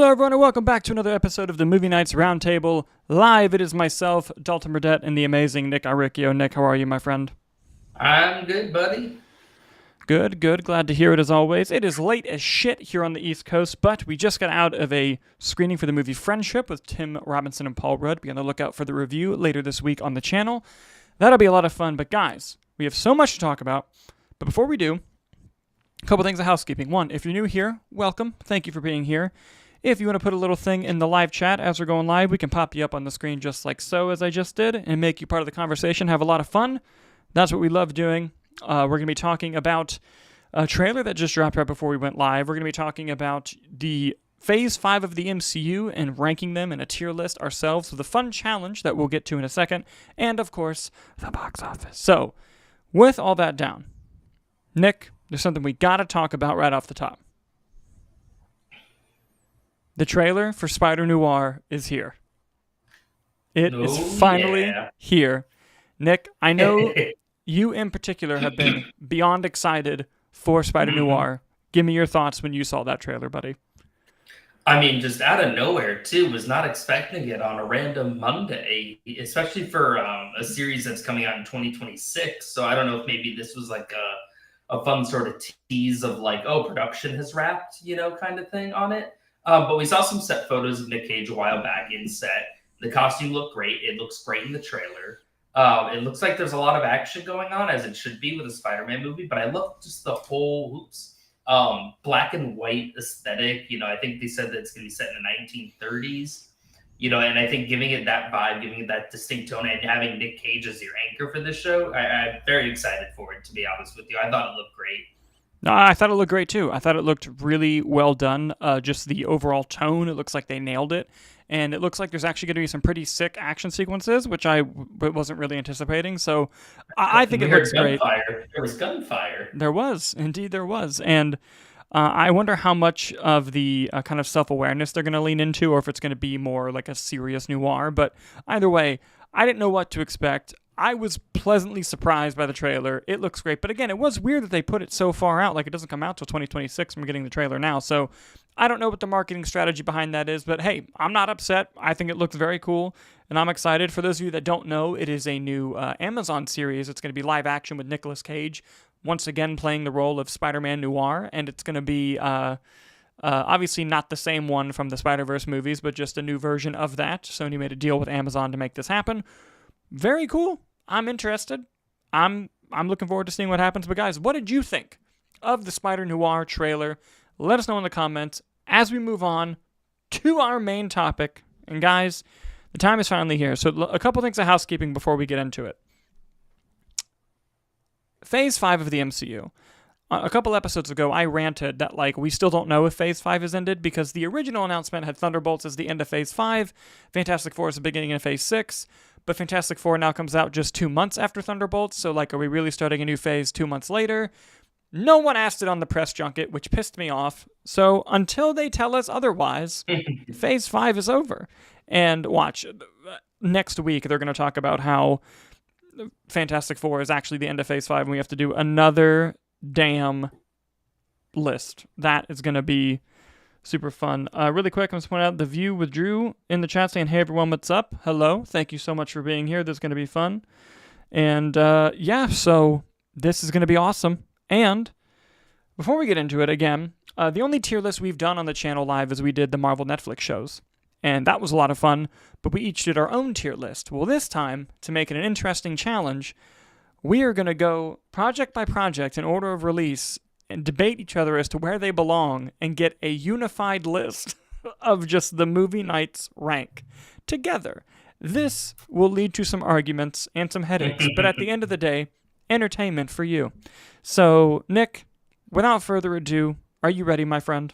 Hello everyone and welcome back to another episode of the Movie Knights Roundtable. Live, it is myself, Dalton Burdett, and the amazing Nick Aricchio. Nick, how are you, my friend? I'm good, buddy. Good. Glad to hear it as always. It is late as shit here on the East Coast, but we just got out of a screening for the movie Friendship with Tim Robinson and Paul Rudd. Be on the lookout for the review later this week on the channel. That'll be a lot of fun, but guys, we have so much to talk about. But before we do, a couple things of housekeeping. One, if you're new here, welcome. Thank you for being here. If you want to put a little thing in the live chat as we're going live, we can pop you up on the screen just like so, as I just did, and make you part of the conversation, have a lot of fun. That's what we love doing. We're going to be talking about a trailer that just dropped right before we went live. We're going to be talking about the Phase 5 of the MCU and ranking them in a tier list ourselves with a fun challenge that we'll get to in a second, and of course, the box office. So, with all that down, Nick, there's something we got to talk about right off the top. The trailer for Spider-Noir is here. It is finally here. Nick, I know you in particular have been beyond excited for Spider-Noir. Give me your thoughts when you saw that trailer, buddy. I mean, just out of nowhere, too. Was not expecting it on a random Monday, especially for a series that's coming out in 2026. So I don't know if maybe this was like a fun sort of tease of like, oh, production has wrapped, kind of thing on it. But we saw some set photos of Nick Cage a while back in set. The costume looked great. It looks great in the trailer. It looks like there's a lot of action going on, as it should be with a Spider-Man movie. But I love just the whole black and white aesthetic. I think they said that it's going to be set in the 1930s. And I think giving it that vibe, giving it that distinct tone, and having Nick Cage as your anchor for this show, I'm very excited for it, to be honest with you. I thought it looked great. No, I thought it looked great too. I thought it looked really well done. Just the overall tone, it looks like they nailed it. And it looks like there's actually going to be some pretty sick action sequences, which I wasn't really anticipating. So I think it looks great. There was gunfire. There was. Indeed, there was. And I wonder how much of the kind of self-awareness they're going to lean into, or if it's going to be more like a serious noir. But either way, I didn't know what to expect. I was pleasantly surprised by the trailer. It looks great. But again, it was weird that they put it so far out. Like, it doesn't come out till 2026. We're getting the trailer now. So I don't know what the marketing strategy behind that is. But hey, I'm not upset. I think it looks very cool. And I'm excited. For those of you that don't know, it is a new Amazon series. It's going to be live action with Nicolas Cage, once again playing the role of Spider-Man Noir. And it's going to be obviously not the same one from the Spider-Verse movies, but just a new version of that. Sony made a deal with Amazon to make this happen. Very cool. I'm interested. I'm looking forward to seeing what happens. But guys, what did you think of the Spider-Noir trailer? Let us know in the comments as we move on to our main topic. And guys, the time is finally here. So a couple things of housekeeping before we get into it. Phase 5 of the MCU. A couple episodes ago, I ranted that, we still don't know if Phase 5 has ended because the original announcement had Thunderbolts as the end of Phase 5, Fantastic Four is the beginning of Phase 6, but Fantastic Four now comes out just 2 months after Thunderbolts, so, are we really starting a new phase 2 months later? No one asked it on the press junket, which pissed me off, so until they tell us otherwise, Phase 5 is over. And watch, next week they're going to talk about how Fantastic Four is actually the end of Phase 5, and we have to do another damn list. That is going to be super fun. Really quick, I'm just pointing out The View with Drew in the chat saying, hey everyone, what's up? Hello. Thank you so much for being here. This is going to be fun. And yeah, so this is going to be awesome. And before we get into it, again, the only tier list we've done on the channel live is we did the Marvel Netflix shows. And that was a lot of fun, but we each did our own tier list. Well, this time, to make it an interesting challenge, we are going to go project by project in order of release and debate each other as to where they belong and get a unified list of just the Movie Knights rank together. This will lead to some arguments and some headaches, but at the end of the day, entertainment for you. So, Nick, without further ado, are you ready, my friend?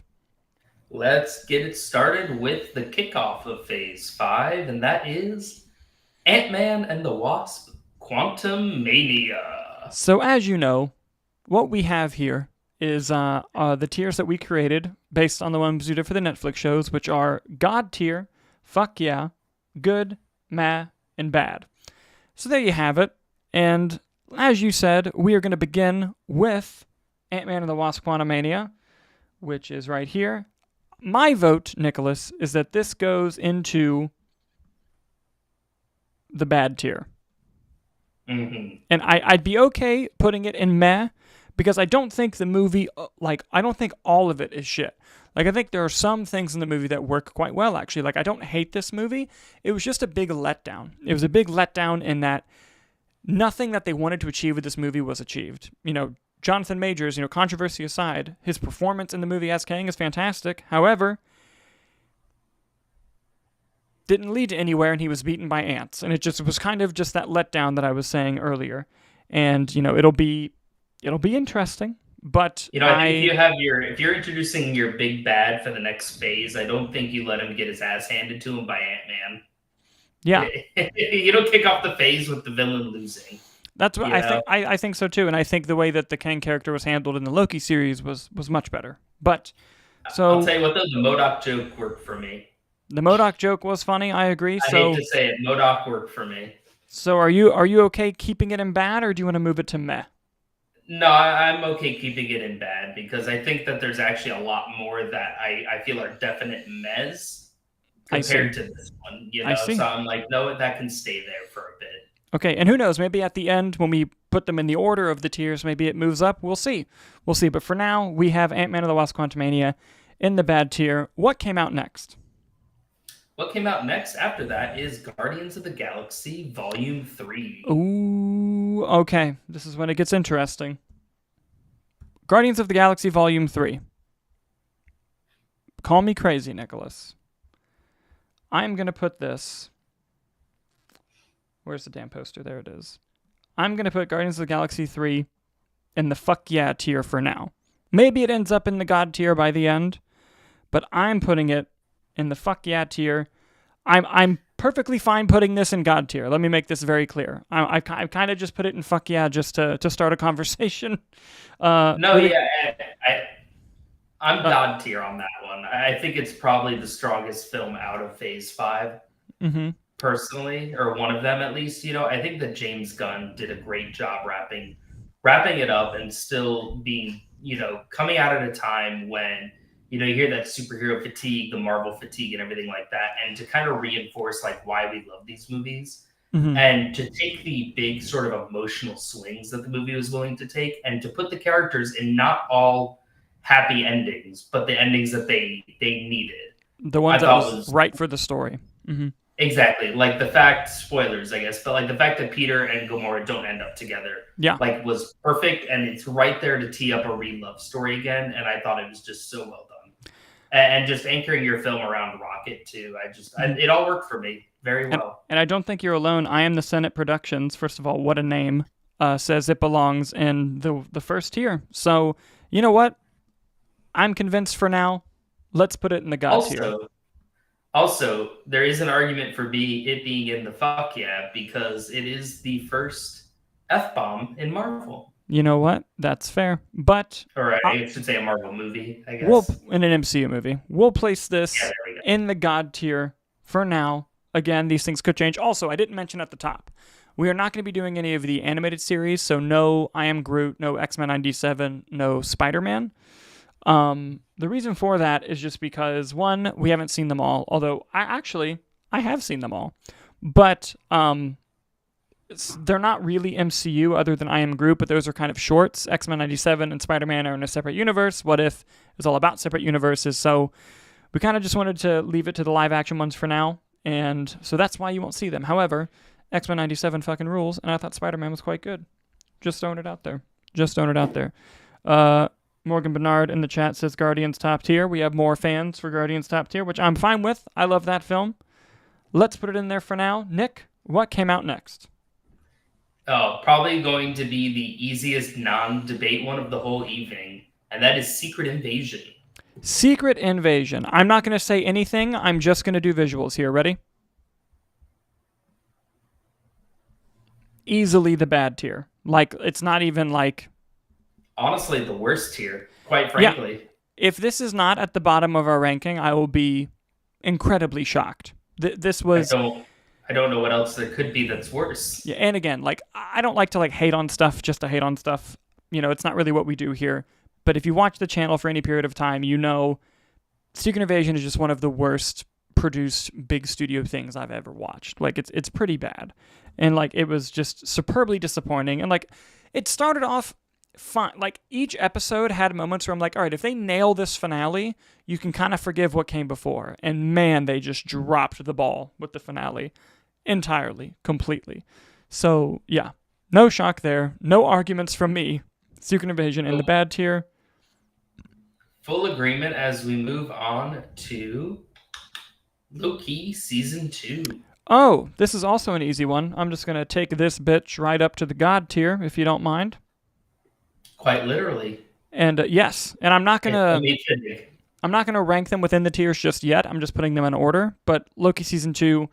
Let's get it started with the kickoff of Phase 5, and that is Ant-Man and the Wasp: Quantumania. So as you know, what we have here is the tiers that we created based on the ones we did for the Netflix shows, which are God tier, fuck yeah, good, meh, and bad. So there you have it. And as you said, we are going to begin with Ant-Man and the Wasp: Quantumania, which is right here. my vote, Nicholas, is that this goes into the bad tier. Mm-hmm. And I'd be okay putting it in meh, because I don't think the movie, I don't think all of it is shit. Like, I think there are some things in the movie that work quite well, actually. Like, I don't hate this movie. It was just a big letdown. It was a big letdown in that nothing that they wanted to achieve with this movie was achieved. Jonathan Majors, controversy aside, his performance in the movie as Kang is fantastic. However, didn't lead to anywhere, and he was beaten by ants. And it was kind of just that letdown that I was saying earlier. And, it'll be interesting. But I think if you're introducing your big bad for the next phase, I don't think you let him get his ass handed to him by Ant-Man. Yeah. You don't kick off the phase with the villain losing. That's what I think. I think so too, and I think the way that the Kang character was handled in the Loki series was much better. But I'll tell you what, though, the MODOK joke worked for me. The MODOK joke was funny. I agree. I hate to say it, MODOK worked for me. So are you okay keeping it in bad, or do you want to move it to meh? No, I'm okay keeping it in bad, because I think that there's actually a lot more that I feel are definite mehs compared to this one. So I'm like, no, that can stay there for a bit. Okay, and who knows? Maybe at the end, when we put them in the order of the tiers, maybe it moves up. We'll see. But for now, we have Ant-Man and the Wasp: Quantumania in the bad tier. What came out next? What came out next after that is Guardians of the Galaxy Volume 3. Ooh, okay. This is when it gets interesting. Guardians of the Galaxy Volume 3. Call me crazy, Nicholas. I'm going to put this... Where's the damn poster? There it is. I'm going to put Guardians of the Galaxy 3 in the fuck yeah tier for now. Maybe it ends up in the God tier by the end, but I'm putting it in the fuck yeah tier. I'm perfectly fine putting this in God tier. Let me make this very clear. I kind of just put it in fuck yeah just to start a conversation. I'm God tier on that one. I think it's probably the strongest film out of Phase 5. Mm-hmm. Personally, or one of them at least. I think that James Gunn did a great job wrapping it up, and still being, coming out at a time when, you hear that superhero fatigue, the Marvel fatigue and everything like that, and to kind of reinforce why we love these movies, and to take the big sort of emotional swings that the movie was willing to take, and to put the characters in not all happy endings, but the endings that they needed. The ones that was right for the story. Mm-hmm. Exactly. Spoilers, I guess, but the fact that Peter and Gamora don't end up together, was perfect, and it's right there to tee up a re-love story again, and I thought it was just so well done. And just anchoring your film around Rocket, too. It all worked for me very well. And I don't think you're alone. I Am the Senate Productions, first of all, what a name, says it belongs in the first tier. So, you know what? I'm convinced for now. Let's put it in the God tier. Also, there is an argument for it being in the fuck yeah, because it is the first F-bomb in Marvel. You know what? That's fair. But... Or I should say a Marvel movie, I guess. In an MCU movie. We'll place this in the God tier for now. Again, these things could change. Also, I didn't mention at the top, we are not going to be doing any of the animated series, so no I Am Groot, no X-Men 97, no Spider-Man. The reason for that is just because, one, we haven't seen them all, although I have seen them all, but they're not really MCU other than I Am Groot, but those are kind of shorts. X-Men 97 and Spider-Man are in a separate universe. What If is all about separate universes, so we kind of just wanted to leave it to the live action ones for now, and so that's why you won't see them. However, X-Men 97 fucking rules, and I thought Spider-Man was quite good. Just throwing it out there. Morgan Bernard in the chat says Guardians top tier. We have more fans for Guardians top tier, which I'm fine with. I love that film. Let's put it in there for now. Nick, what came out next? Oh, probably going to be the easiest non-debate one of the whole evening, and that is Secret Invasion. Secret Invasion. I'm not going to say anything. I'm just going to do visuals here. Ready? Easily the bad tier. It's not even honestly, the worst tier, quite frankly. Yeah. If this is not at the bottom of our ranking, I will be incredibly shocked. This was... I don't know what else there could be that's worse. Yeah, and again, I don't like to hate on stuff just to hate on stuff. It's not really what we do here. But if you watch the channel for any period of time, Secret Invasion is just one of the worst produced big studio things I've ever watched. Like it's pretty bad. And like it was just superbly disappointing. And like it started off fine. Like each episode had moments where I'm like, all right, if they nail this finale, you can kind of forgive what came before. And man, they just dropped the ball with the finale entirely, completely. So yeah, no shock there. No arguments from me. Secret Invasion in the bad tier. Full agreement as we move on to Loki Season 2. Oh, this is also an easy one. I'm just going to take this bitch right up to the God tier, if you don't mind. Quite literally. And yes, and I'm not gonna rank them within the tiers just yet. I'm just putting them in order. But Loki Season 2,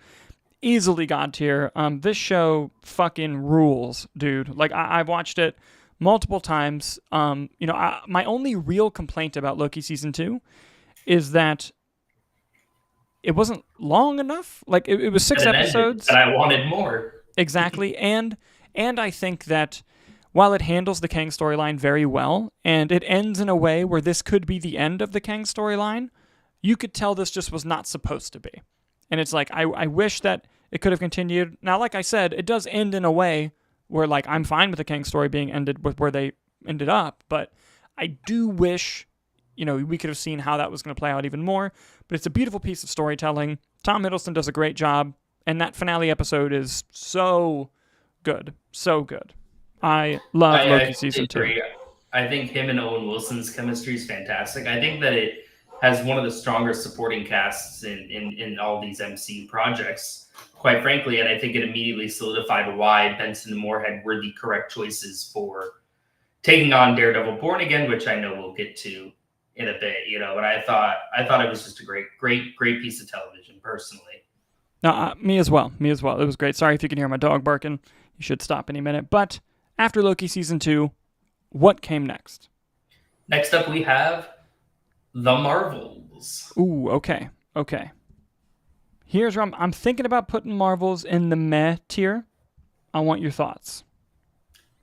easily God tier. This show fucking rules, dude. Like I've watched it multiple times. My only real complaint about Loki Season 2 is that it wasn't long enough. Like it was 6 episodes. And I wanted more. Exactly. And I think that while it handles the Kang storyline very well, and it ends in a way where this could be the end of the Kang storyline, you could tell this just was not supposed to be. And it's like, I wish that it could have continued. Now, like I said, it does end in a way where, like, I'm fine with the Kang story being ended with where they ended up, but I do wish, we could have seen how that was going to play out even more. But it's a beautiful piece of storytelling. Tom Hiddleston does a great job, and that finale episode is so good. So good. I love Loki Season 2. I think him and Owen Wilson's chemistry is fantastic. I think that it has one of the strongest supporting casts in all these MCU projects, quite frankly, and I think it immediately solidified why Benson and Moorhead were the correct choices for taking on Daredevil Born Again, which I know we'll get to in a bit, but I thought it was just a great piece of television, personally. Me as well. It was great. Sorry if you can hear my dog barking. You should stop any minute. But after Loki Season 2, what came next? Next up, we have The Marvels. Ooh, okay. Here's where I'm thinking about putting Marvels in the meh tier. I want your thoughts.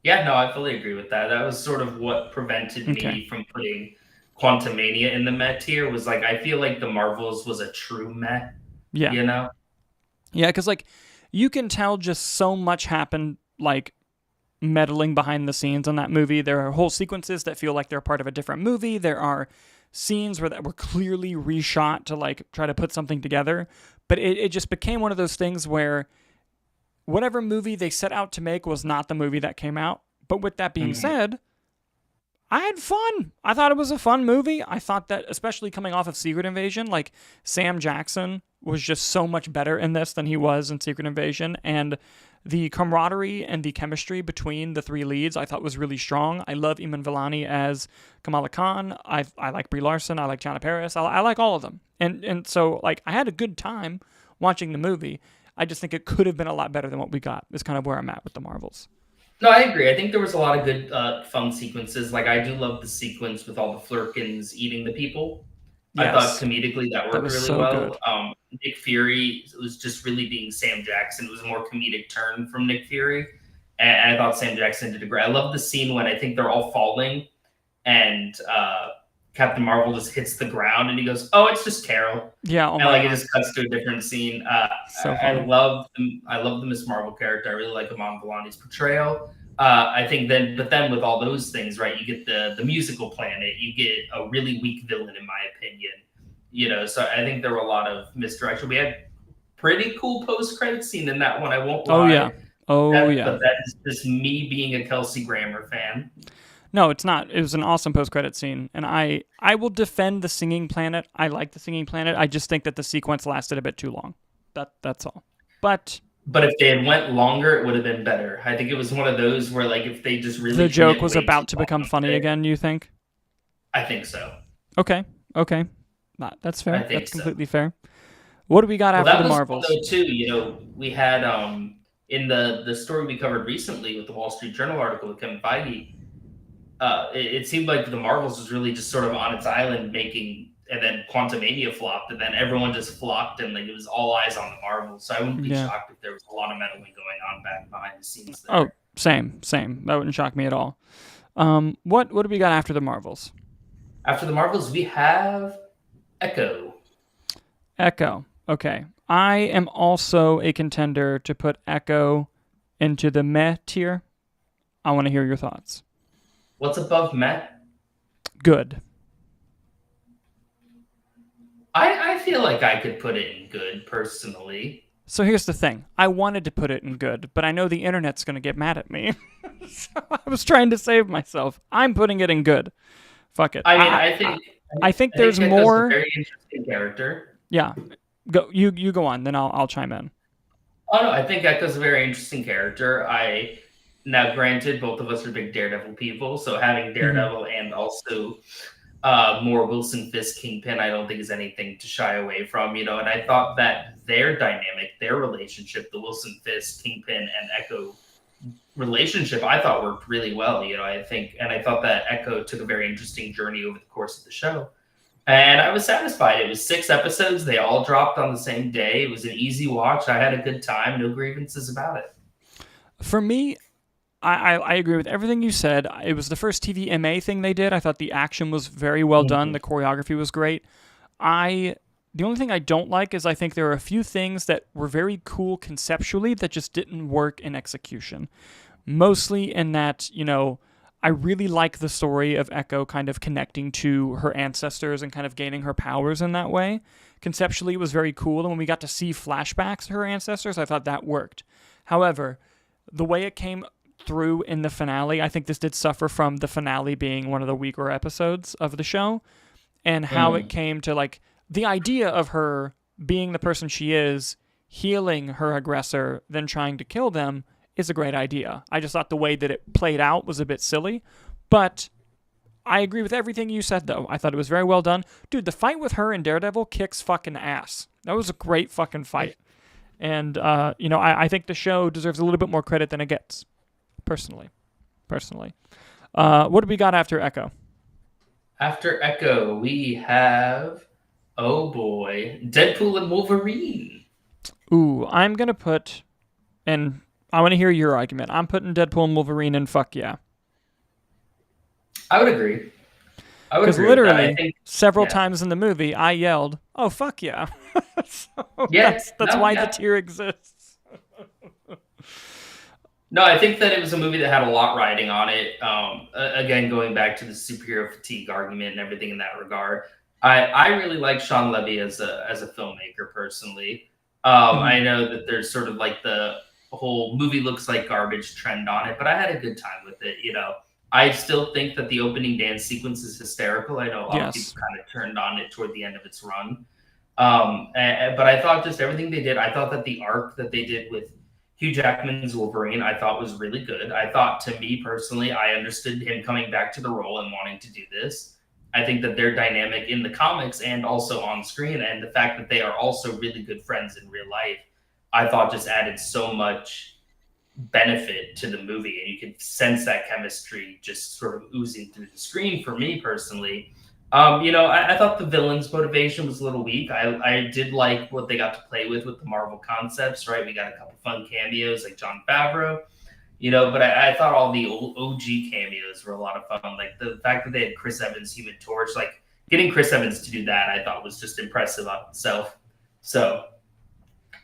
Yeah, no, I fully agree with that. That was sort of what prevented me from putting Quantumania in the meh tier. Was like, I feel like The Marvels was a true meh. Yeah. Yeah, because like you can tell just so much happened, like meddling behind the scenes on that movie. There are whole sequences that feel like they're part of a different movie. There are scenes that were clearly reshot to like try to put something together. But it just became one of those things where whatever movie they set out to make was not the movie that came out. But with that being said, I had fun. I thought it was a fun movie. I thought that, especially coming off of Secret Invasion, like Sam Jackson was just so much better in this than he was in Secret Invasion. And the camaraderie and the chemistry between the three leads I thought was really strong. I love Iman Vellani as Kamala Khan. I like Brie Larson. I like Chana Paris. I like all of them. And so like I had a good time watching the movie. I just think it could have been a lot better than what we got is kind of where I'm at with the Marvels. No, I agree. I think there was a lot of good fun sequences. Like I do love the sequence with all the Flurkins eating the people. Yes. I thought comedically that worked really well. Nick Fury was just really being Sam Jackson. It was a more comedic turn from Nick Fury. And I thought Sam Jackson did a great. I love the scene when I think they're all falling and Captain Marvel just hits the ground and he goes, "Oh, it's just Carol." Yeah. And like it just cuts to a different scene. I love the Miss Marvel character. I really like Iman Vellani's portrayal. I think then with all those things, right, you get the musical planet, you get a really weak villain, in my opinion. So I think there were a lot of misdirection. We had pretty cool post-credit scene in that one. I won't lie. But that is just me being a Kelsey Grammer fan. No, it's not. It was an awesome post-credit scene, and I will defend the singing planet. I like the singing planet. I just think that the sequence lasted a bit too long. That's all. But if they had went longer, it would have been better. I think it was one of those where, like, if they just really the joke was about to become funny again. You think? I think so. Okay. That's fair. That's completely fair. What do we got after the Marvels? Though, too, we had in the story we covered recently with the Wall Street Journal article with Kevin Feige. It seemed like the Marvels was really just sort of on its island making, and then Quantumania flopped, and then everyone just flocked, and like it was all eyes on the Marvels. So I wouldn't be shocked if there was a lot of meddling going on back behind the scenes there. Oh, same. That wouldn't shock me at all. What do we got after the Marvels? After the Marvels, we have Echo. Echo. Okay. I am also a contender to put Echo into the meh tier. I want to hear your thoughts. What's above Met? Good. I feel like I could put it in good personally. So here's the thing. I wanted to put it in good, but I know the internet's going to get mad at me. So I was trying to save myself. I'm putting it in good. Fuck it. I mean, I think I think there's Echo's a more. very interesting character. Yeah. Go. You go on. Then I'll chime in. Oh no, I think Echo's a very interesting character. I now granted both of us are big Daredevil people, so having Mm-hmm. Daredevil and also more Wilson Fisk Kingpin, I don't think is anything to shy away from, you know. And I thought that their dynamic, their relationship, the Wilson Fisk Kingpin and Echo relationship, I thought worked really well, you know. I thought that Echo took a very interesting journey over the course of the show. And I was satisfied. It was 6 episodes. They all dropped on the same day. It was an easy watch. I had a good time. No grievances about it. For me, I agree with everything you said. It was the first TVMA thing they did. I thought the action was very well done. Mhm. The choreography was great. The only thing I don't like is I think there are a few things that were very cool conceptually that just didn't work in execution. Mostly in that, I really like the story of Echo kind of connecting to her ancestors and kind of gaining her powers in that way. Conceptually, it was very cool. And when we got to see flashbacks to her ancestors, I thought that worked. However, the way it came through in the finale, I think this did suffer from the finale being one of the weaker episodes of the show, and how it came to like the idea of her being the person she is, healing her aggressor, then trying to kill them is a great idea. I just thought the way that it played out was a bit silly, but I agree with everything you said, though. I thought it was very well done. Dude, the fight with her and Daredevil kicks fucking ass. That was a great fucking fight. And, I think the show deserves a little bit more credit than it gets, personally. What do we got after Echo? After Echo, we have, oh boy, Deadpool and Wolverine. Ooh, I'm going to put, and I want to hear your argument. I'm putting Deadpool and Wolverine in fuck yeah. I would agree. Because literally, I think, several yeah. times in the movie, I yelled, "Oh fuck yeah!" So Yeah, that's no, why yeah. the tier exists. No, I think that it was a movie that had a lot riding on it. Again, going back to the superhero fatigue argument and everything in that regard, I really like Sean Levy as a filmmaker personally. I Mhm. know that there's sort of like the whole movie looks like garbage trend on it, but I had a good time with it. You know, I still think that the opening dance sequence is hysterical. I know a lot of people Yes. kind of turned on it toward the end of its run. But I thought just everything they did, I thought that the arc that they did with Hugh Jackman's Wolverine, I thought was really good. I thought, to me personally, I understood him coming back to the role and wanting to do this. I think that their dynamic in the comics and also on screen, and the fact that they are also really good friends in real life, I thought just added so much benefit to the movie. And you could sense that chemistry just sort of oozing through the screen for me personally. I thought the villain's motivation was a little weak. I did like what they got to play with the Marvel concepts, right? We got a couple fun cameos like Jon Favreau, but I thought all the old OG cameos were a lot of fun. Like the fact that they had Chris Evans, Human Torch, like getting Chris Evans to do that, I thought was just impressive on itself. So,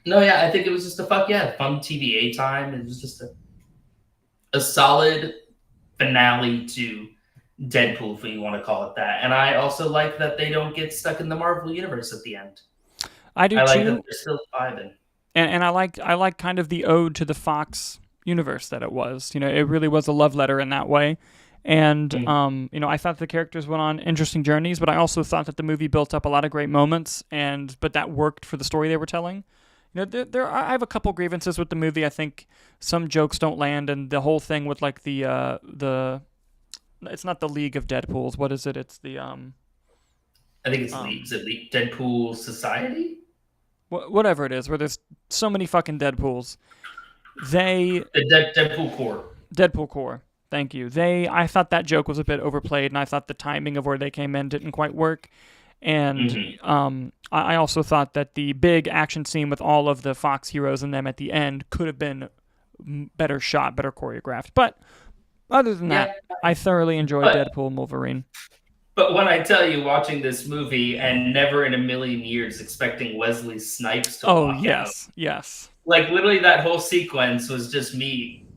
no, yeah, I think it was just a fun TVA time. It was just a solid finale to Deadpool, if you want to call it that. And I also like that they don't get stuck in the Marvel universe at the end. I do I like that too, they're still vibing. and I like kind of the ode to the Fox universe that it was. It really was a love letter in that way. And Mm. I thought the characters went on interesting journeys, but I also thought that the movie built up a lot of great moments, but that worked for the story they were telling. I have a couple grievances with the movie. I think some jokes don't land, and the whole thing with like the it's not the League of Deadpools. What is it? It's the I think it's um Deadpool Society? whatever it is, where there's so many fucking Deadpools. They The Deadpool Corps. Deadpool Core. Thank you. I thought that joke was a bit overplayed, and I thought the timing of where they came in didn't quite work. And Mm-hmm. I also thought that the big action scene with all of the Fox heroes and them at the end could have been better shot, better choreographed. But other than that, Yeah, I thoroughly enjoyed but Deadpool and Wolverine. But when I tell you, watching this movie and never in a million years expecting Wesley Snipes to Oh, walk out, yes, yes. like literally that whole sequence was just me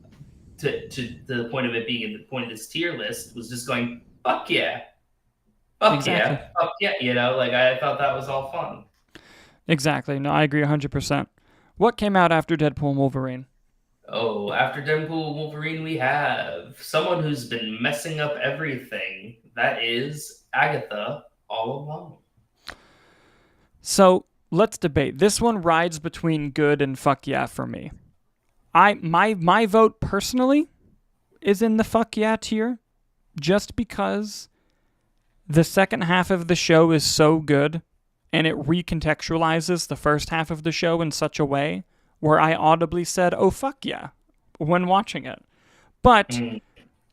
to the point of it being in the point of this tier list was just going, fuck Exactly. yeah, fuck yeah, you know, like I thought that was all fun. Exactly. No, I agree 100%. What came out after Deadpool and Wolverine? Oh, after Deadpool and Wolverine, we have someone who's been messing up everything. That is Agatha all along. Let's debate. This one rides between good and fuck yeah for me. My vote personally is in the fuck yeah tier just because the second half of the show is so good and it recontextualizes the first half of the show in such a way where I audibly said, "Oh fuck yeah," when watching it. But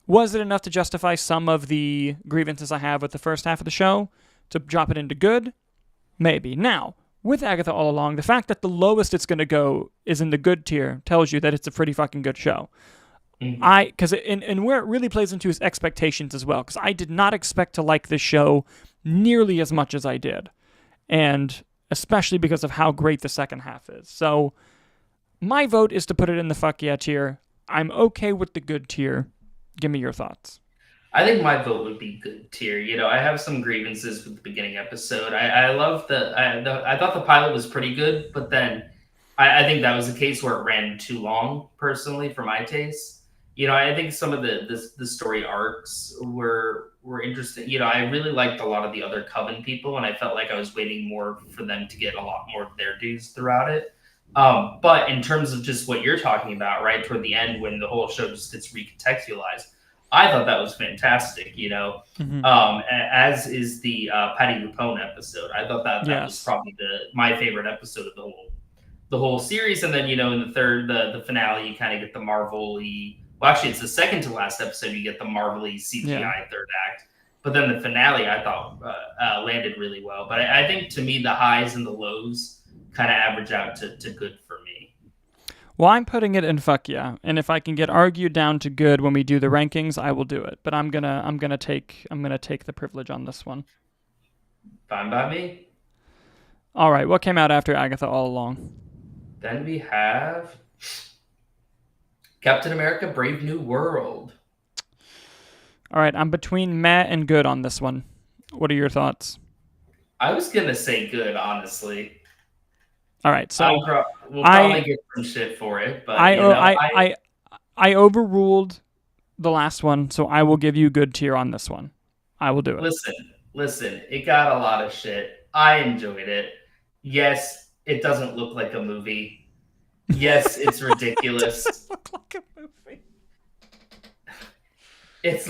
was it enough to justify some of the grievances I have with the first half of the show to drop it into good? Maybe. Now, with Agatha All Along, the fact that the lowest it's going to go is in the good tier tells you that it's a pretty fucking good show. And where it really plays into his expectations as well, because I did not expect to like this show nearly as much as I did, and especially because of how great the second half is. So my vote is to put it in the fuck yeah tier. I'm okay with the good tier. Give me your thoughts. I think my vote would be good tier. You know, I have some grievances with the beginning episode. I love I thought the pilot was pretty good, but then I think that was a case where it ran too long, personally, for my taste. You know, I think some of the story arcs were interesting. You know, I really liked a lot of the other Coven people, and I felt like I was waiting more for them to get a lot more of their dues throughout it. But in terms of just what you're talking about, right toward the end, when the whole show just gets recontextualized, I thought that was fantastic. You know, Mm-hmm. As is the Patty Lupone episode. I thought that was Yes. probably my favorite episode of the whole series. And then you know, in the third, the finale, you kind of get the Marvel-y. Well, actually, it's the second to last episode. You get the Marvel-y CGI third act. But then the finale, I thought landed really well. But I think to me, the highs and the lows kind of average out to good for me. Well, I'm putting it in fuck yeah, and if I can get argued down to good when we do the rankings, I will do it. But I'm gonna take the privilege on this one. Fine by me. All right, what came out after Agatha All Along? Then we have Captain America: Brave New World. All right, I'm between meh and good on this one. What are your thoughts? I was gonna say good, honestly. All right, so We'll probably get some shit for it, but I overruled the last one, so I will give you good tier on this one. I will do it. Listen. It got a lot of shit. I enjoyed it. Yes, it doesn't look like a movie. Yes, it's ridiculous. It doesn't look like a movie. It's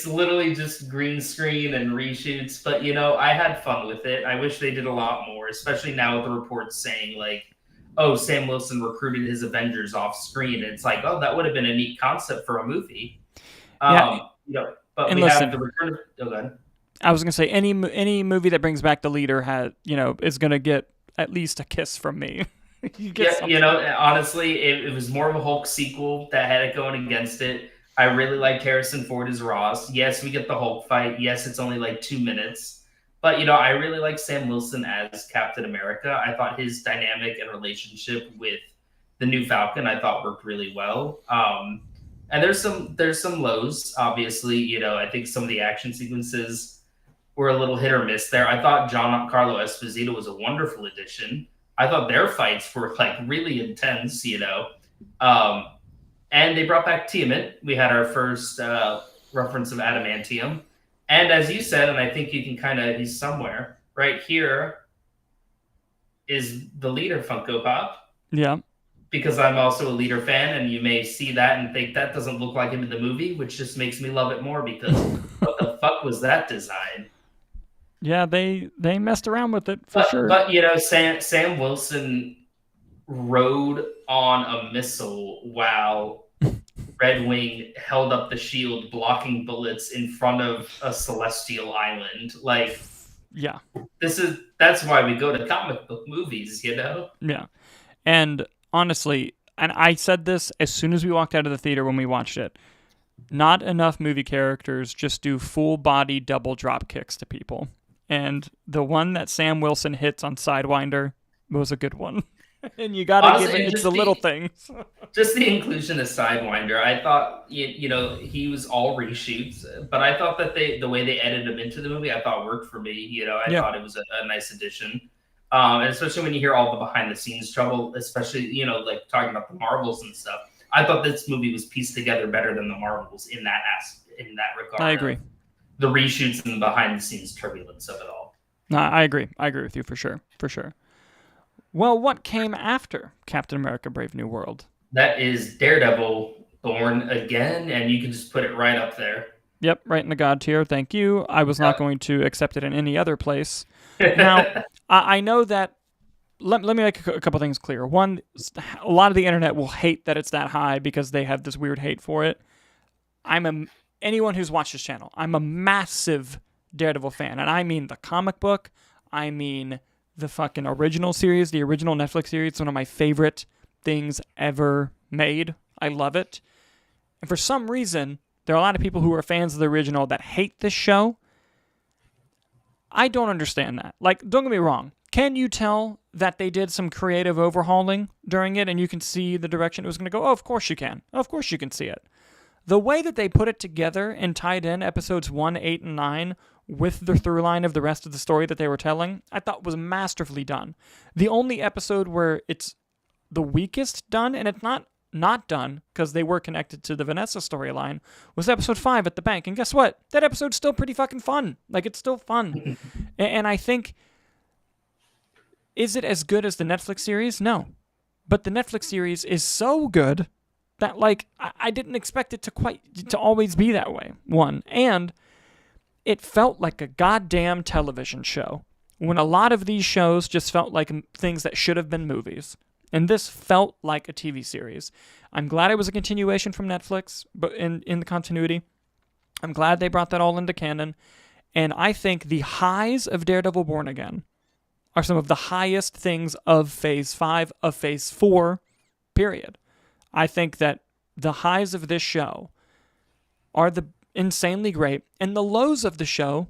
literally just green screen and reshoots, but you know, I had fun with it. I wish they did a lot more, especially now with the reports saying like, oh, Sam Wilson recruited his Avengers off screen. And it's like, oh, that would have been a neat concept for a movie. You know, but we have the return of God. I was gonna say any movie that brings back the leader is gonna get at least a kiss from me. You know, honestly, it was more of a Hulk sequel that had it going against it. I really liked Harrison Ford as Ross. Yes, we get the Hulk fight. Yes, it's only like 2 minutes. But, you know, I really like Sam Wilson as Captain America. I thought his dynamic and relationship with the new Falcon, I thought worked really well. And there's some lows, obviously. You know, I think some of the action sequences were a little hit or miss there. I thought Giancarlo Esposito was a wonderful addition. I thought their fights were like really intense, you know. And they brought back Tiamat. We had our first reference of adamantium. And as you said, and I think you can he's somewhere, right here is the leader Funko Pop. Yeah. Because I'm also a leader fan, and you may see that and think that doesn't look like him in the movie, which just makes me love it more because what the fuck was that design? Yeah, they messed around with it for sure. But, you know, Sam Wilson rode on a missile while Red Wing held up the shield, blocking bullets in front of a celestial island. Like, yeah, that's why we go to comic book movies, you know? Yeah. And honestly, and I said this as soon as we walked out of the theater when we watched it, not enough movie characters just do full body double drop kicks to people. And the one that Sam Wilson hits on Sidewinder was a good one. And you gotta give Honestly, it, and it's the little things. just the inclusion of Sidewinder, I thought he was all reshoots, but I thought that the way they edited him into the movie, I thought worked for me. I Yeah. thought it was a nice addition, and especially when you hear all the behind the scenes trouble, especially like talking about the Marvels and stuff. I thought this movie was pieced together better than the Marvels in that regard. I agree. The reshoots and the behind the scenes turbulence of it all. No, I agree. I agree with you for sure. For sure. Well, what came after Captain America Brave New World? That is Daredevil Born Again, and you can just put it right up there. Yep, right in the God tier. Thank you. I was not going to accept it in any other place. Now, I know that. Let me make a couple things clear. One, a lot of the internet will hate that it's that high because they have this weird hate for it. Anyone who's watched this channel, I'm a massive Daredevil fan, and I mean the comic book. I mean the fucking original series, the original Netflix series. It's one of my favorite things ever made. I love it. And for some reason, there are a lot of people who are fans of the original that hate this show. I don't understand that. Like, don't get me wrong. Can you tell that they did some creative overhauling during it and you can see the direction it was going to go? Oh, of course you can. Of course you can see it. The way that they put it together and tied in episodes 1, 8, and 9 with the through line of the rest of the story that they were telling, I thought was masterfully done. The only episode where it's the weakest done, and it's not done because they were connected to the Vanessa storyline, was episode 5 at the bank. And guess what? That episode's still pretty fucking fun. Like, it's still fun. And I think, is it as good as the Netflix series? No. But the Netflix series is so good that, like, I didn't expect it to always be that way. One. And it felt like a goddamn television show. When a lot of these shows just felt like things that should have been movies. And this felt like a TV series. I'm glad it was a continuation from Netflix, but in the continuity. I'm glad they brought that all into canon. And I think the highs of Daredevil Born Again are some of the highest things of Phase 5, of Phase 4, period. I think that the highs of this show are the insanely great, and the lows of the show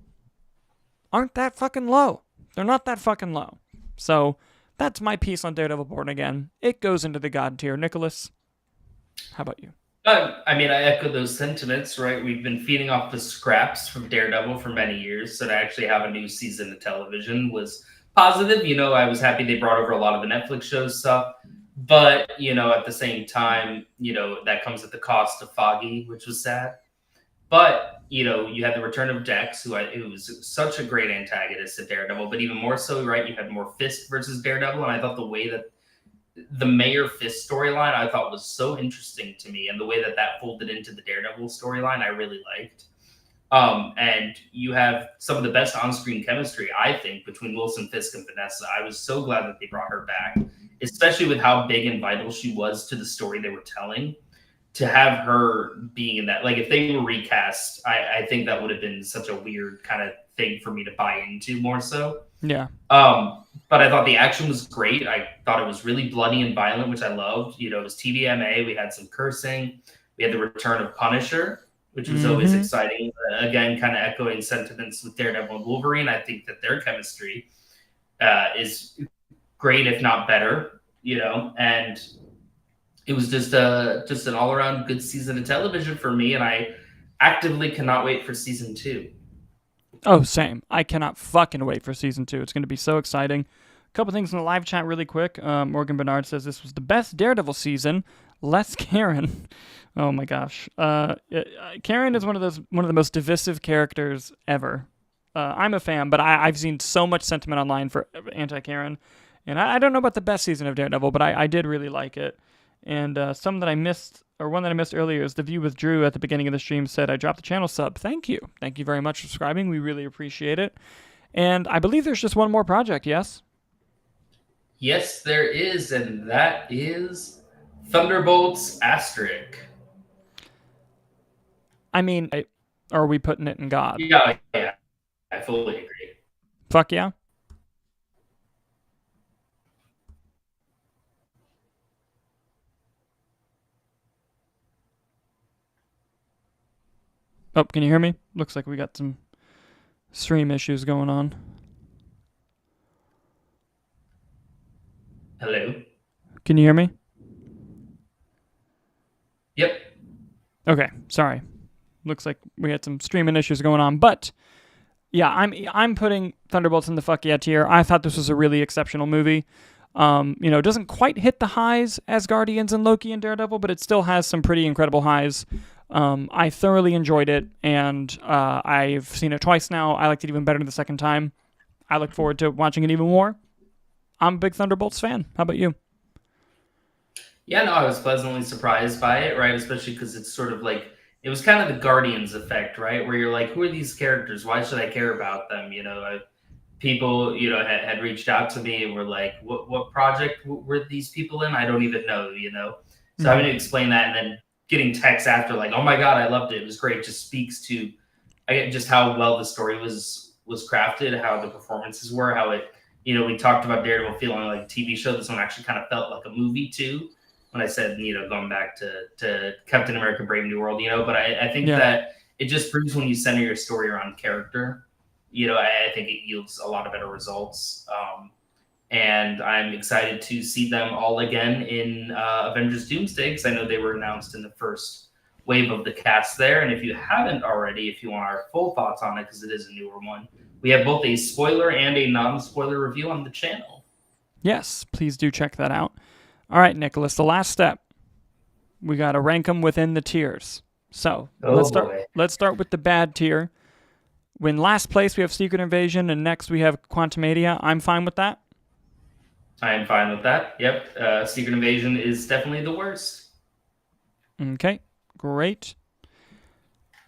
aren't that fucking low. They're not that fucking low. So that's my piece on Daredevil Born Again. It goes into the God tier. Nicholas, how about you? I mean, I echo those sentiments, right? We've been feeding off the scraps from Daredevil for many years, so to actually have a new season of television was positive. I was happy they brought over a lot of the Netflix shows stuff, but at the same time, that comes at the cost of Foggy, which was sad. But you had the return of Dex, who was such a great antagonist at Daredevil, but even more so, right? You had more Fist versus Daredevil, and I thought the way that the Mayor Fist storyline I thought was so interesting to me, and the way that folded into the Daredevil storyline I really liked. And you have some of the best on-screen chemistry, I think, between Wilson Fisk and Vanessa. I was so glad that they brought her back, especially with how big and vital she was to the story they were telling. To have her being in that, like, if they were recast, I think that would have been such a weird kind of thing for me to buy into more so. Yeah. But I thought the action was great. I thought it was really bloody and violent, which I loved. It was TVMA. We had some cursing. We had the return of Punisher, which was always exciting. Again, kind of echoing sentiments with Daredevil and Wolverine. I think that their chemistry is great, if not better. And it was just an all around good season of television for me, and I actively cannot wait for season 2. Oh, same. I cannot fucking wait for season 2. It's going to be so exciting. A couple things in the live chat really quick. Morgan Bernard says this was the best Daredevil season. Less Karen. Oh my gosh. Karen is one of the most divisive characters ever. I'm a fan, but I've seen so much sentiment online for anti-Karen, and I don't know about the best season of Daredevil, but I did really like it. And some that I missed, or one that I missed earlier, is The View with Drew at the beginning of the stream said, I dropped the channel sub. Thank you. Thank you very much for subscribing. We really appreciate it. And I believe there's just one more project, yes? Yes, there is, and that is Thunderbolts Asterisk. I mean, are we putting it in God? Yeah, I fully agree. Fuck yeah. Oh, can you hear me? Looks like we got some stream issues going on. Hello. Can you hear me? Yep. Okay, sorry. Looks like we had some streaming issues going on, but yeah, I'm putting Thunderbolts in the fuck yeah tier. I thought this was a really exceptional movie. It doesn't quite hit the highs as Guardians and Loki and Daredevil, but it still has some pretty incredible highs. I thoroughly enjoyed it, and I've seen it twice now. I liked it even better the second time. I look forward to watching it even more. I'm a big Thunderbolts fan. How about you? Yeah, no, I was pleasantly surprised by it, right? Especially because it's sort of like it was kind of the Guardians effect, right? Where you're like, who are these characters? Why should I care about them? People, had reached out to me and were like, what project were these people in? I don't even know. So having to explain that and then getting texts after like, oh my God, I loved it. It was great. Just speaks to just how well the story was crafted, how the performances were, how it, we talked about Daredevil feeling like a TV show. This one actually kind of felt like a movie too. When I said, going back to Captain America Brave New World, but I think that it just proves when you center your story around character, I think it yields a lot of better results. And I'm excited to see them all again in Avengers Doomsday, because I know they were announced in the first wave of the cast there. And if you haven't already, if you want our full thoughts on it, because it is a newer one, we have both a spoiler and a non-spoiler review on the channel. Yes, please do check that out. All right, Nicholas, the last step. We got to rank them within the tiers. So let's start with the bad tier. In last place, we have Secret Invasion, and next we have Quantumania. I'm fine with that. I am fine with that. Yep. Secret Invasion is definitely the worst. Okay, great.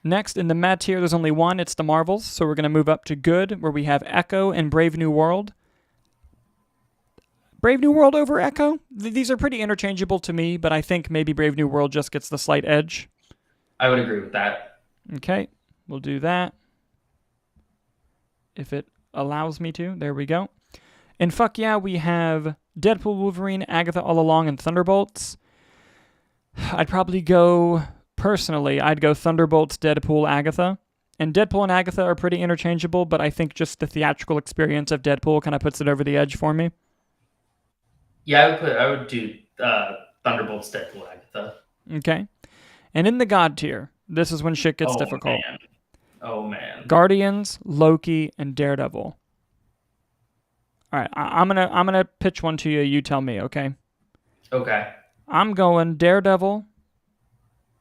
Next, in the mad tier, there's only one. It's the Marvels. So we're going to move up to good, where we have Echo and Brave New World. Brave New World over Echo? These are pretty interchangeable to me, but I think maybe Brave New World just gets the slight edge. I would agree with that. Okay, we'll do that. If it allows me to. There we go. And fuck yeah, we have Deadpool, Wolverine, Agatha All Along, and Thunderbolts. I'd probably go, personally, I'd go Thunderbolts, Deadpool, Agatha. And Deadpool and Agatha are pretty interchangeable, but I think just the theatrical experience of Deadpool kind of puts it over the edge for me. Yeah, I would do Thunderbolts, Deadpool, Agatha. Okay. And in the God tier, this is when shit gets difficult. Man. Oh, man. Guardians, Loki, and Daredevil. All right, I'm gonna pitch one to you. You tell me, okay? Okay. I'm going Daredevil.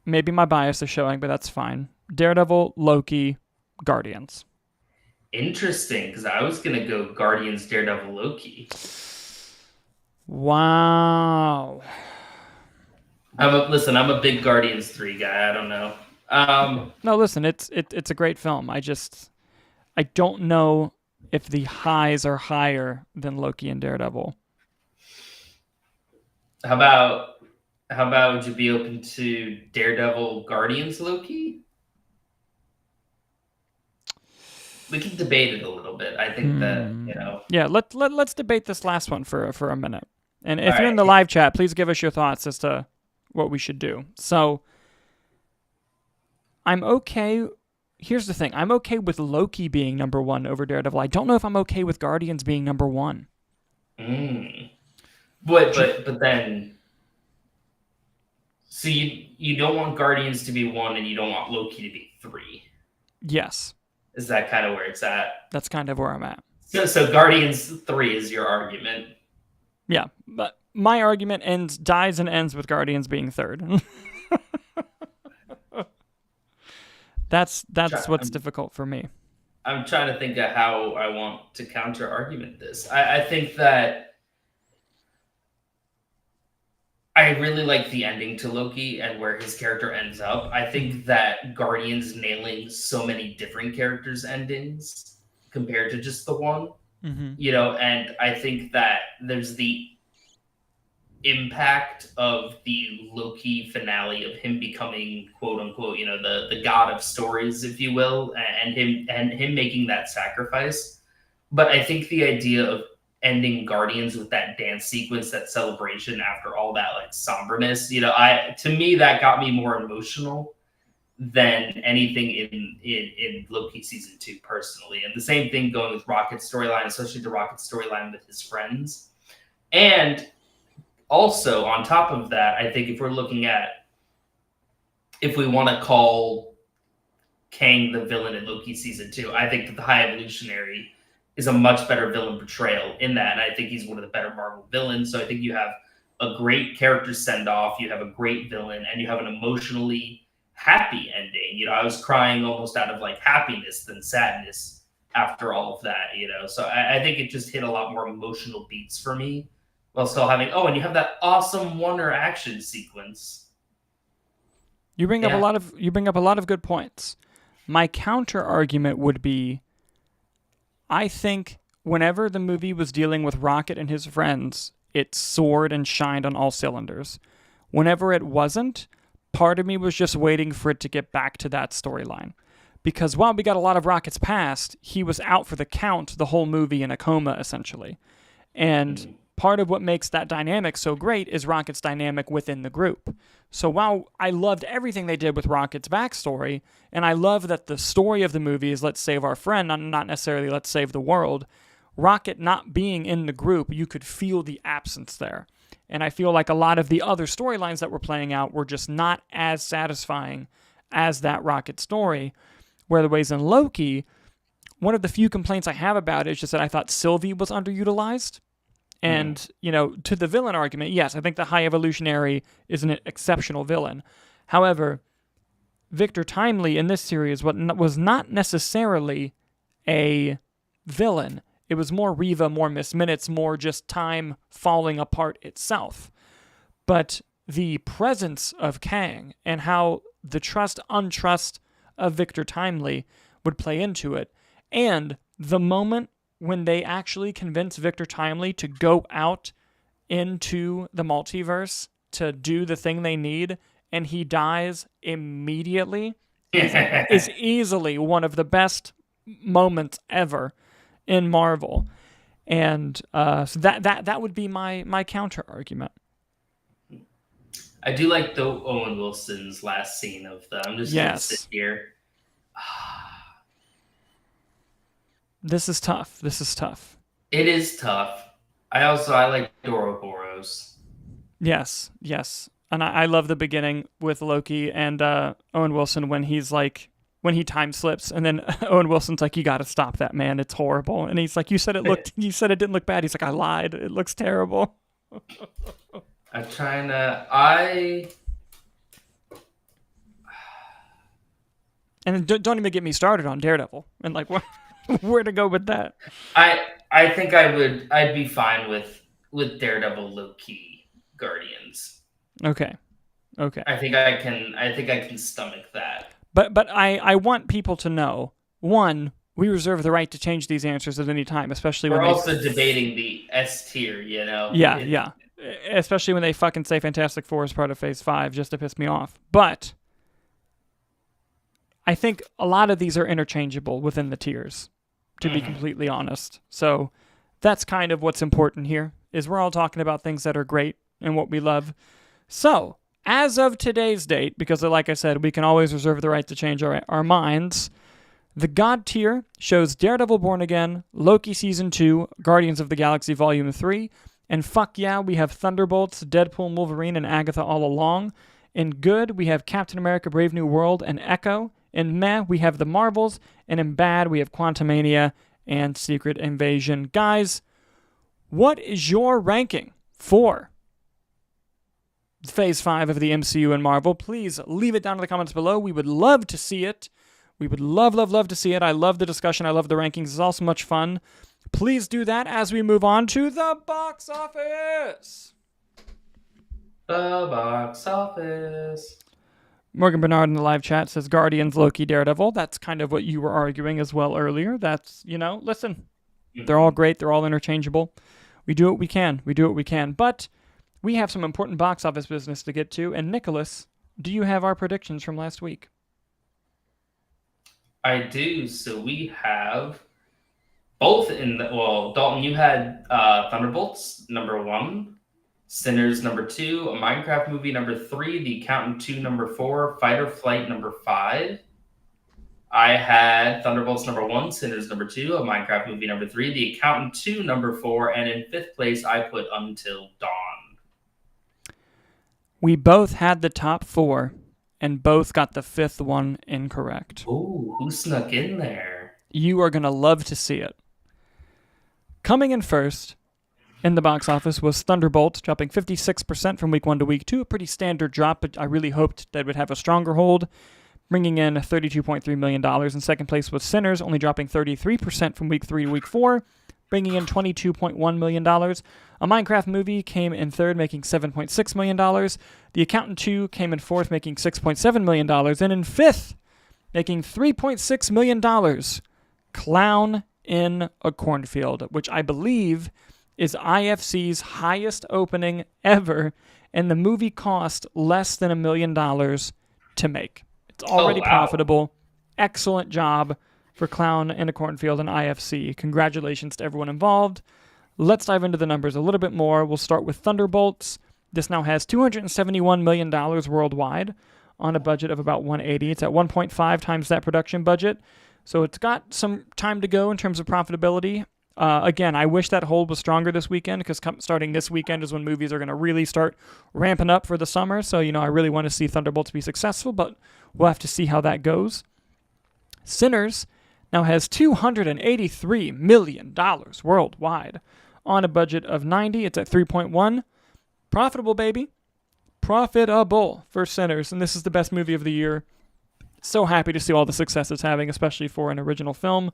Maybe my bias is showing, but that's fine. Daredevil, Loki, Guardians. Interesting, because I was gonna go Guardians, Daredevil, Loki. Wow. I'm a big Guardians 3 guy. I don't know. No, listen, it's a great film. I don't know if the highs are higher than Loki and Daredevil. How about would you be open to Daredevil, Guardians, Loki? We can debate it a little bit. I think that, Yeah, let's debate this last one for a minute. And if you're in the live chat, please give us your thoughts as to what we should do. So I'm okay. Here's the thing. I'm okay with Loki being number one over Daredevil. I don't know if I'm okay with Guardians being number one. But then, so you don't want Guardians to be 1 and you don't want Loki to be 3. Yes. Is that kind of where it's at? That's kind of where I'm at. So Guardians 3 is your argument. Yeah, but my argument dies and ends with Guardians being third. That's what's difficult for me. I'm trying to think of how I want to counter argument this. I think that I really like the ending to Loki and where his character ends up. I think that Guardians nailing so many different characters' endings compared to just the one, and I think that there's the impact of the Loki finale of him becoming quote unquote, the god of stories, if you will, and him making that sacrifice. But I think the idea of ending Guardians with that dance sequence, that celebration after all that like somberness, to me that got me more emotional than anything in Loki season 2 personally. And the same thing going with Rocket's storyline, especially the Rocket storyline with his friends. And also on top of that, I think if we're looking at if we want to call Kang the villain in Loki season 2, I think that the High Evolutionary is a much better villain portrayal in that, and I think he's one of the better Marvel villains. So I think you have a great character send off, you have a great villain, and you have an emotionally happy ending. You know, I was crying almost out of like happiness than sadness after all of that. You know, so I think it just hit a lot more emotional beats for me, while still having and you have that awesome Wonder action sequence. You bring up a lot of good points. My counter argument would be, I think whenever the movie was dealing with Rocket and his friends, it soared and shined on all cylinders. Whenever it wasn't, part of me was just waiting for it to get back to that storyline. Because while we got a lot of Rocket's past, he was out for the count the whole movie in a coma, essentially. And part of what makes that dynamic so great is Rocket's dynamic within the group. So while I loved everything they did with Rocket's backstory, and I love that the story of the movie is let's save our friend, not necessarily let's save the world, Rocket not being in the group, you could feel the absence there. And I feel like a lot of the other storylines that were playing out were just not as satisfying as that Rocket story. Whereas in Loki, one of the few complaints I have about it is just that I thought Sylvie was underutilized. And, you know, to the villain argument, yes, I think the High Evolutionary is an exceptional villain. However, Victor Timely in this series was not necessarily a villain. It was more Reva, more Miss Minutes, more just time falling apart itself. But the presence of Kang and how the trust-untrust of Victor Timely would play into it, and the moment when they actually convince Victor Timely to go out into the multiverse to do the thing they need, and he dies immediately, is easily one of the best moments ever in Marvel. And so that would be my counter argument. I do like the Owen Wilson's last scene of the I'm just gonna sit here. This is tough. It is tough. I like Ouroboros. Yes. And I love the beginning with Loki and Owen Wilson when he time slips, and then Owen Wilson's like, "You got to stop that, man. It's horrible." And he's like, you said it didn't look bad." He's like, "I lied. It looks terrible." I'm trying to. And don't even get me started on Daredevil and like where to go with that. I think I'd be fine with Daredevil, Loki, Guardians. Okay. I think I can stomach that. But I want people to know, one, we reserve the right to change these answers at any time, especially when we're also debating the S tier, you know. Yeah. Especially when they fucking say Fantastic Four is part of Phase 5 just to piss me off. But I think a lot of these are interchangeable within the tiers, to be completely honest. So that's kind of what's important here, is we're all talking about things that are great and what we love. So, as of today's date, because like I said, we can always reserve the right to change our minds, the God tier shows Daredevil Born Again, Loki Season 2, Guardians of the Galaxy Volume 3, and fuck yeah, we have Thunderbolts, Deadpool, Wolverine, and Agatha all along. In good, we have Captain America Brave New World and Echo. In meh, we have The Marvels. And in bad, we have Quantumania and Secret Invasion. Guys, what is your ranking for Phase 5 of the MCU and Marvel? Please leave it down in the comments below. We would love to see it. We would love to see it. I love the discussion. I love the rankings. It's also much fun. Please do that as we move on to the box office. The box office. Morgan Bernard in the live chat says Guardians, Loki, Daredevil. That's kind of what you were arguing as well earlier. That's, listen, they're all great. They're all interchangeable. We do what we can. But we have some important box office business to get to. And Nicholas, do you have our predictions from last week? I do. So we have both Dalton, you had Thunderbolts, number 1. Sinners number 2, a Minecraft movie number 3, The Accountant 2 number 4, Fight or Flight number 5. I had Thunderbolts number 1, Sinners number 2, a Minecraft movie number 3, The Accountant 2 number 4, and in 5th place I put Until Dawn. We both had the top 4 and both got the 5th one incorrect. Ooh, who snuck in there? You are going to love to see it. Coming in first in the box office was Thunderbolt, dropping 56% from week 1 to week 2, a pretty standard drop, but I really hoped that it would have a stronger hold, bringing in $32.3 million. In second place was Sinners, only dropping 33% from week 3 to week 4, bringing in $22.1 million. A Minecraft movie came in third, making $7.6 million. The Accountant 2 came in fourth, making $6.7 million. And in fifth, making $3.6 million, Clown in a Cornfield, which I believe is IFC's highest opening ever, and the movie cost less than $1 million to make. It's already profitable. Excellent job for Clown in a Cornfield and IFC. Congratulations to everyone involved. Let's dive into the numbers a little bit more. We'll start with Thunderbolts. This now has $271 million worldwide on a budget of about $180. It's at 1.5 times that production budget, so it's got some time to go in terms of profitability. Again, I wish that hold was stronger this weekend, because starting this weekend is when movies are going to really start ramping up for the summer. So, I really want to see Thunderbolts be successful, but we'll have to see how that goes. Sinners now has $283 million worldwide on a budget of $90. It's at 3.1. Profitable, baby. Profitable for Sinners, and this is the best movie of the year. So happy to see all the success it's having, especially for an original film.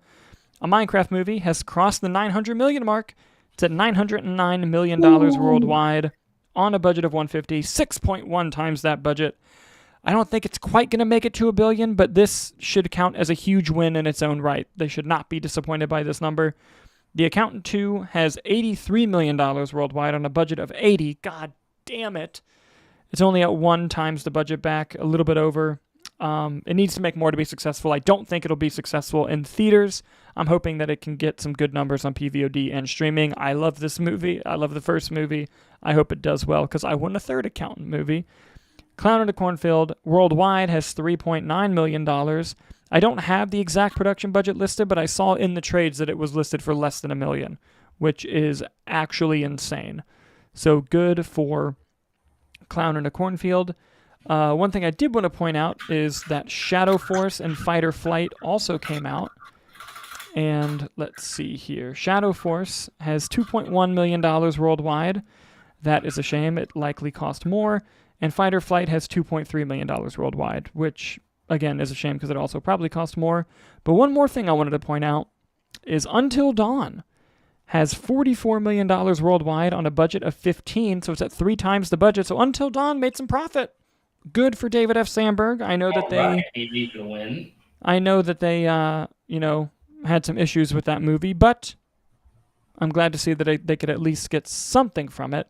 A Minecraft movie has crossed the $900 million mark. It's at $909 million worldwide on a budget of $150, 6.1 times that budget. I don't think it's quite going to make it to $1 billion, but this should count as a huge win in its own right. They should not be disappointed by this number. The Accountant 2 has $83 million worldwide on a budget of $80. God damn it. It's only at 1 times the budget back, a little bit over. It needs to make more to be successful. I don't think it'll be successful in theaters. I'm hoping that it can get some good numbers on PVOD and streaming. I love this movie. I love the first movie. I hope it does well, because I want a third Accountant movie. Clown in a Cornfield worldwide has $3.9 million. I don't have the exact production budget listed, but I saw in the trades that it was listed for less than $1 million, which is actually insane. So good for Clown in a Cornfield. One thing I did want to point out is that Shadow Force and Fight or Flight also came out. And let's see here. Shadow Force has $2.1 million worldwide. That is a shame. It likely cost more. And Fight or Flight has $2.3 million worldwide, which, again, is a shame because it also probably cost more. But one more thing I wanted to point out is Until Dawn has $44 million worldwide on a budget of $15, so it's at 3 times the budget. So Until Dawn made some profit. Good for David F. Sandberg. I know that they had some issues with that movie, but I'm glad to see that they could at least get something from it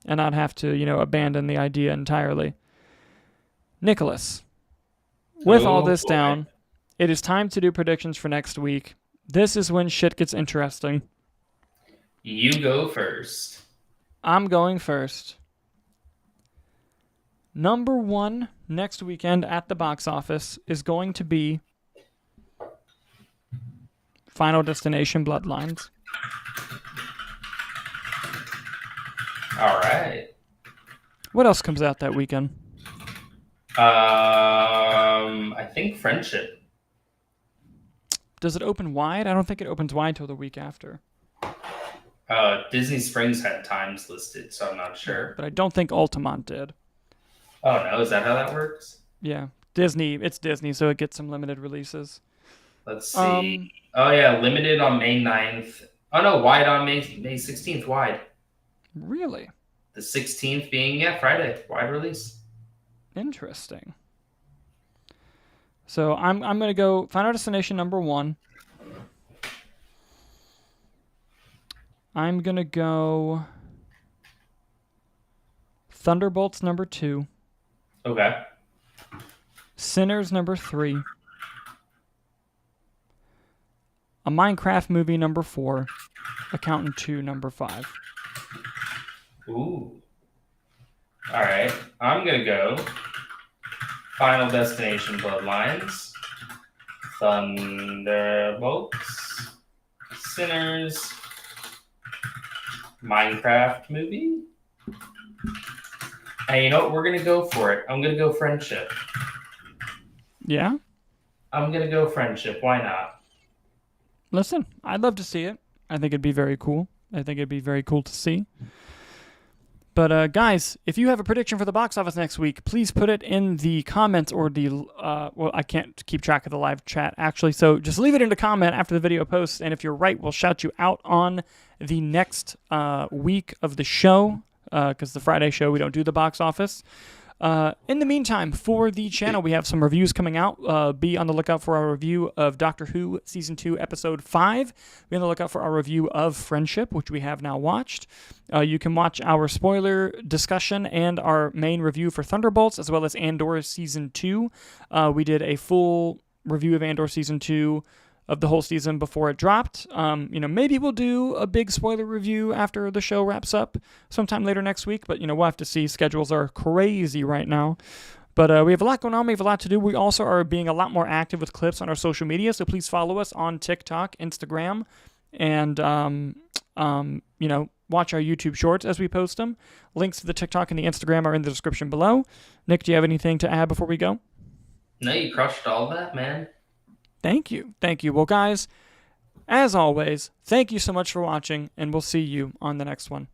and not have to, abandon the idea entirely. Nicholas, with all this down, it is time to do predictions for next week. This is when shit gets interesting. You go first. I'm going first. Number 1 next weekend at the box office is going to be Final Destination Bloodlines. All right. What else comes out that weekend? I think Friendship. Does it open wide? I don't think it opens wide until the week after. Disney Springs had times listed, so I'm not sure. But I don't think Altamont did. Oh, no? Is that how that works? Yeah. Disney. It's Disney, so it gets some limited releases. Let's see. Limited on May 9th. Oh, no, wide on May 16th, wide. Really? The 16th being, Friday, wide release. Interesting. So I'm going to go Final Destination number 1. I'm going to go Thunderbolts number 2. Okay. Sinners number 3. A Minecraft movie number 4. Accountant 2 number 5. Ooh. All right, I'm gonna go Final Destination Bloodlines, Thunderbolts, Sinners, Minecraft movie. And you know what? We're gonna go for it. I'm gonna go Friendship. Yeah? I'm gonna go Friendship. Why not? Listen, I'd love to see it. I think it'd be very cool. I think it'd be very cool to see. But guys, if you have a prediction for the box office next week, please put it in the comments or the well, I can't keep track of the live chat actually, so just leave it in the comment after the video posts, and if you're right, we'll shout you out on the next week of the show, because the Friday show we don't do the box office. In the meantime, for the channel, we have some reviews coming out. Be on the lookout for our review of Doctor Who Season 2, Episode 5. Be on the lookout for our review of Friendship, which we have now watched. You can watch our spoiler discussion and our main review for Thunderbolts, as well as Andor Season 2. We did a full review of Andor Season 2 of the whole season before it dropped. Maybe we'll do a big spoiler review after the show wraps up sometime later next week, but, we'll have to see. Schedules are crazy right now. But we have a lot going on. We have a lot to do. We also are being a lot more active with clips on our social media, so please follow us on TikTok, Instagram, and, watch our YouTube shorts as we post them. Links to the TikTok and the Instagram are in the description below. Nick, do you have anything to add before we go? No, you crushed all that, man. Thank you. Thank you. Well, guys, as always, thank you so much for watching, and we'll see you on the next one.